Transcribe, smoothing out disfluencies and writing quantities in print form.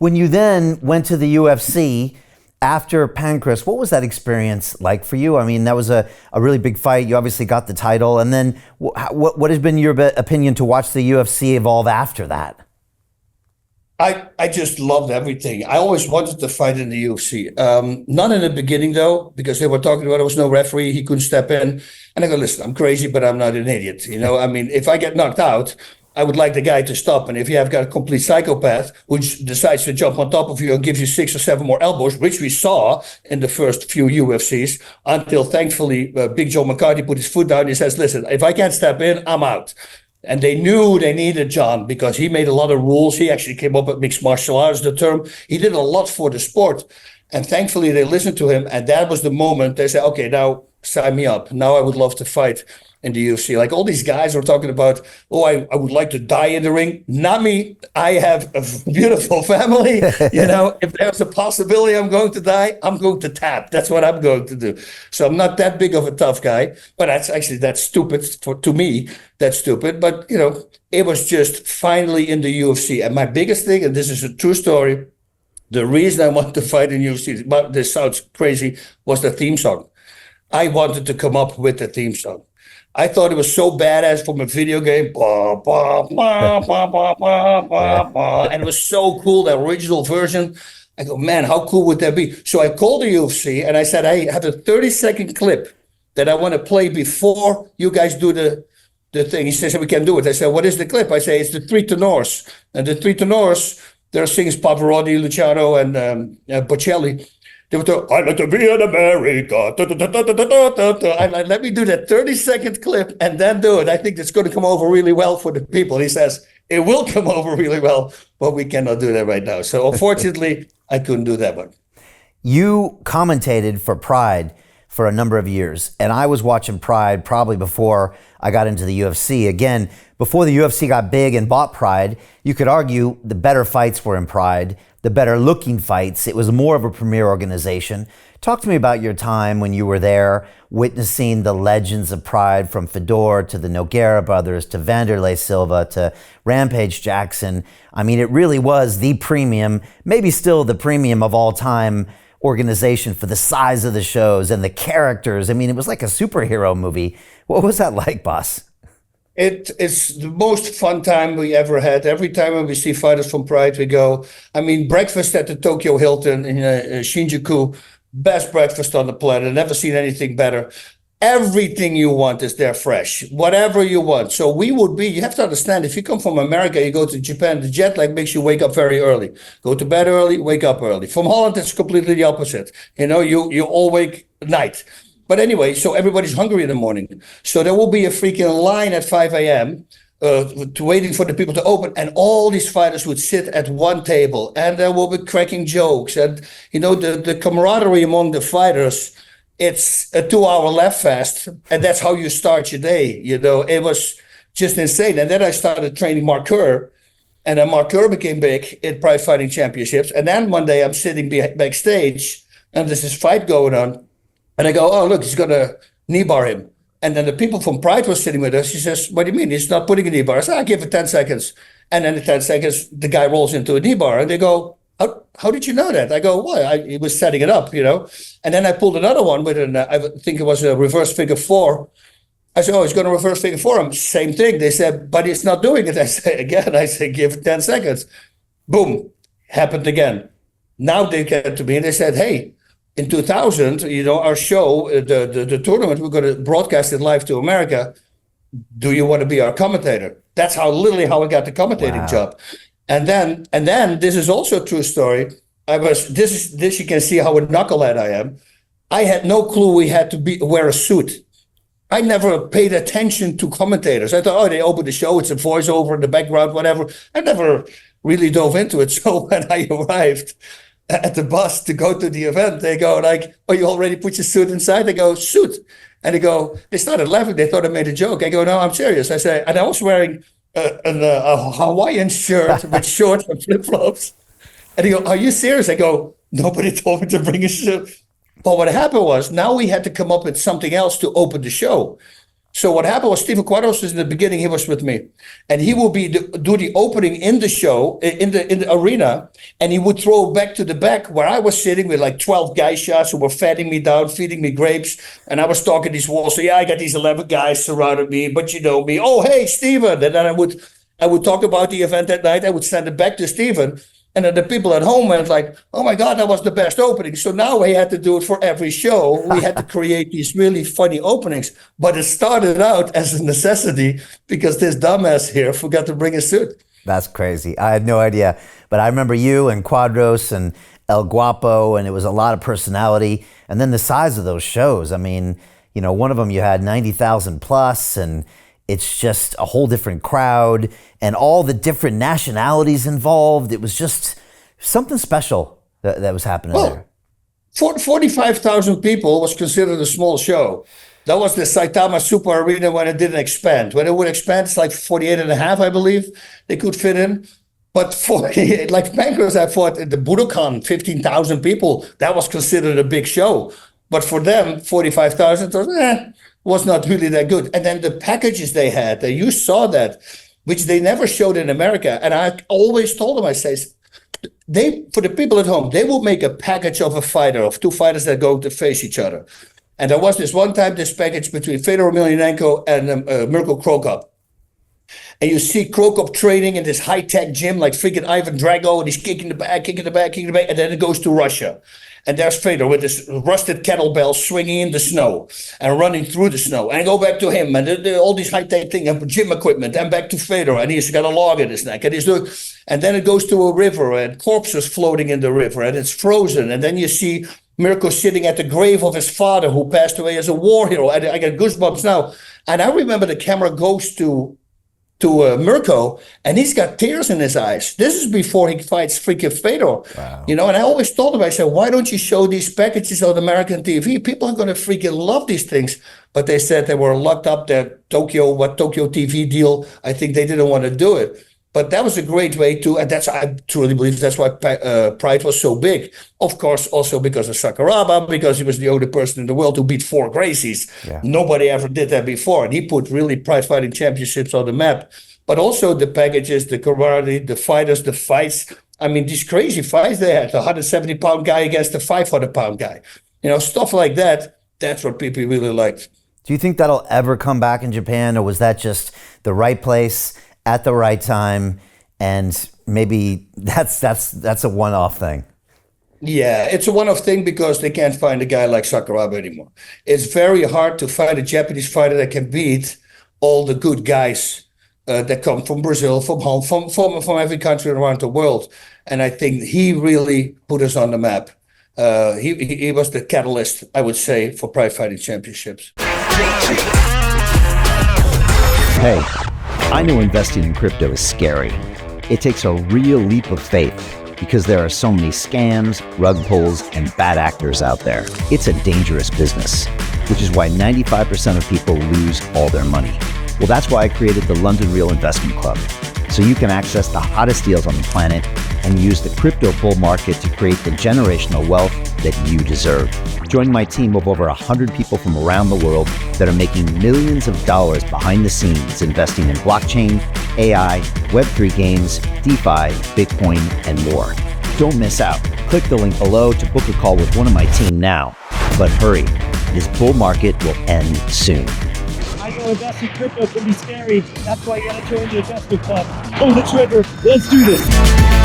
When you then went to the UFC after Pancras, what was that experience like for you? I mean, that was a really big fight. You obviously got the title. And then what has been your opinion to watch the UFC evolve after that? I just loved everything. I always wanted to fight in the UFC. Not in the beginning, though, because they were talking about there was no referee, he couldn't step in. And I go, listen, I'm crazy, but I'm not an idiot. I mean, if I get knocked out, I would like the guy to stop. And if you have got a complete psychopath who decides to jump on top of you and gives you 6 or 7 more elbows, which we saw in the first few UFCs, until thankfully Big Joe McCarthy put his foot down. He says, listen, if I can't step in, I'm out. And they knew they needed John because he made a lot of rules. He actually came up with mixed martial arts, the term. He did a lot for the sport. And thankfully, they listened to him. And that was the moment they said, okay, now sign me up. Now I would love to fight in the UFC. Like all these guys were talking about, oh, I would like to die in the ring. Not me. I have a beautiful family. If there's a possibility I'm going to die, I'm going to tap. That's what I'm going to do. So I'm not that big of a tough guy, but that's stupid to me. That's stupid. But, it was just finally in the UFC. And my biggest thing, and this is a true story, the reason I wanted to fight in UFC, but this sounds crazy, was the theme song. I wanted to come up with the theme song. I thought it was so badass from a video game. Bah, bah, bah, bah, bah, bah, bah, bah. And it was so cool, the original version. I go, man, how cool would that be? So I called the UFC and I said, I have a 30-second clip that I want to play before you guys do the thing. He says, we can do it. I said, what is the clip? I say, it's the three tenors. And the three tenors, there are singers Pavarotti, Luciano, and Bocelli. They would go, I like to be in America. Da, da, da, da, da, da, da, da. I'm like, let me do that 30-second clip and then do it. I think it's going to come over really well for the people. He says, it will come over really well, but we cannot do that right now. So unfortunately, I couldn't do that one. You commentated for Pride for a number of years, and I was watching Pride probably before I got into the UFC. Again, before the UFC got big and bought Pride, you could argue the better fights were in Pride, the better looking fights. It was more of a premier organization. Talk to me about your time when you were there, witnessing the legends of Pride, from Fedor to the Nogueira brothers to Vanderlei Silva to Rampage Jackson. I mean, it really was the premium, maybe still the premium of all time organization for the size of the shows and the characters. I mean, it was like a superhero movie. What was that like, Bas? It's the most fun time we ever had. Every time when we see fighters from Pride, we go. I mean, breakfast at the Tokyo Hilton in Shinjuku, best breakfast on the planet. Never seen anything better. Everything you want is there fresh, whatever you want. So you have to understand, if you come from America, you go to Japan, the jet lag makes you wake up very early. Go to bed early, wake up early. From Holland, it's completely the opposite. You all wake at night. But anyway, so everybody's hungry in the morning. So there will be a freaking line at 5 a.m. To waiting for the people to open. And all these fighters would sit at one table and there will be cracking jokes. And, the camaraderie among the fighters, it's a 2-hour laugh fest. And that's how you start your day. It was just insane. And then I started training Mark Kerr. And then Mark Kerr became big in Pride Fighting Championships. And then one day I'm sitting backstage and there's this fight going on. And I go, oh, look, he's going to knee bar him. And then the people from Pride were sitting with us. He says, what do you mean? He's not putting a knee bar. I said, I'll give it 10 seconds. And then in 10 seconds, the guy rolls into a knee bar. And they go, how did you know that? I go, well, he was setting it up, And then I pulled another one with I think it was a reverse figure 4. I said, oh, he's going to reverse figure 4 him. Same thing. They said, but he's not doing it. I said, give it 10 seconds. Boom. Happened again. Now they came to me and they said, hey, in 2000, our show, the tournament, we're going to broadcast it live to America. Do you want to be our commentator? That's literally how I got the commentating job. And then this is also a true story. This you can see how a knucklehead I am. I had no clue we had to wear a suit. I never paid attention to commentators. I thought, oh, they open the show, it's a voiceover in the background, whatever. I never really dove into it. So when I arrived at the bus to go to the event, they go like, oh, you already put your suit inside? They go, suit. And they started laughing. They thought I made a joke. I go, no, I'm serious. I say, and I was wearing a Hawaiian shirt with shorts and flip-flops. And they go, are you serious? I go, nobody told me to bring a suit. But what happened was, now we had to come up with something else to open the show. So what happened was Steven Quadros in the beginning, he was with me, and he will do the opening in the show, in the arena, and he would throw back to the back where I was sitting with like 12 guy shots who were fatting me down, feeding me grapes, and I was talking these walls. So yeah, I got these 11 guys surrounded me, but you know me. Oh, hey, Steven. And then I would talk about the event that night. I would send it back to Steven. And then the people at home went like, oh my God, that was the best opening. So now we had to do it for every show. We had to create these really funny openings. But it started out as a necessity because this dumbass here forgot to bring a suit. That's crazy. I had no idea. But I remember you and Quadros and El Guapo, and it was a lot of personality. And then the size of those shows. I mean, you know, one of them you had 90,000 plus, and it's just a whole different crowd and all the different nationalities involved. It was just something special that was happening there. 45,000 people was considered a small show. That was the Saitama Super Arena when it didn't expand. When it would expand, it's like 48 and a half, I believe, they could fit in. But like Pancras, I thought at the Budokan, 15,000 people, that was considered a big show. But for them, 45,000 was not really that good. And then the packages they had, you saw that, which they never showed in America. And I always told them, I say, for the people at home, they will make a package of a fighter, of two fighters that go to face each other. And there was this one time, this package between Fedor Emelianenko and Mirko Cro Cop. And you see Cro Cop training in this high-tech gym like freaking Ivan Drago, and he's kicking the back, and then it goes to Russia. And there's Fedor with this rusted kettlebell swinging in the snow and running through the snow. And I go back to him and all these high-tech things and gym equipment. And back to Fedor, and he's got a log in his neck. And then it goes to a river and corpses floating in the river, and it's frozen. And then you see Mirko sitting at the grave of his father who passed away as a war hero. I get goosebumps now. And I remember the camera goes to Mirko, and he's got tears in his eyes. This is before he fights freaking Fedor. Wow. You know, and I always told him, I said, why don't you show these packages on American TV? People are going to freaking love these things. But they said they were locked up, their Tokyo TV deal. I think they didn't want to do it. But that was a great way to, and I truly believe that's why Pride was so big. Of course, also because of Sakuraba, because he was the only person in the world who beat 4 Gracies. Yeah. Nobody ever did that before. And he put really Pride Fighting Championships on the map. But also the packages, the camaraderie, the fighters, the fights. I mean, these crazy fights they had, the 170-pound guy against the 500-pound guy. You know, stuff like that, that's what people really liked. Do you think that'll ever come back in Japan, or was that just the right place at the right time, and maybe that's a one-off thing? Yeah, it's a one-off thing because they can't find a guy like Sakuraba anymore. It's very hard to find a Japanese fighter that can beat all the good guys that come from Brazil, from home, from every country around the world. And I think he really put us on the map. He was the catalyst, I would say, for Pride Fighting Championships. Hey, I know investing in crypto is scary. It takes a real leap of faith because there are so many scams, rug pulls, and bad actors out there. It's a dangerous business, which is why 95% of people lose all their money. Well, that's why I created the London Real Investment Club, so you can access the hottest deals on the planet and use the crypto bull market to create the generational wealth that you deserve. Join my team of over 100 people from around the world that are making millions of dollars behind the scenes investing in blockchain, AI, Web3 games, DeFi, Bitcoin, and more. Don't miss out. Click the link below to book a call with one of my team now. But hurry, this bull market will end soon. I know investing in crypto can be scary. That's why you gotta join the investment club. Pull the trigger. Let's do this.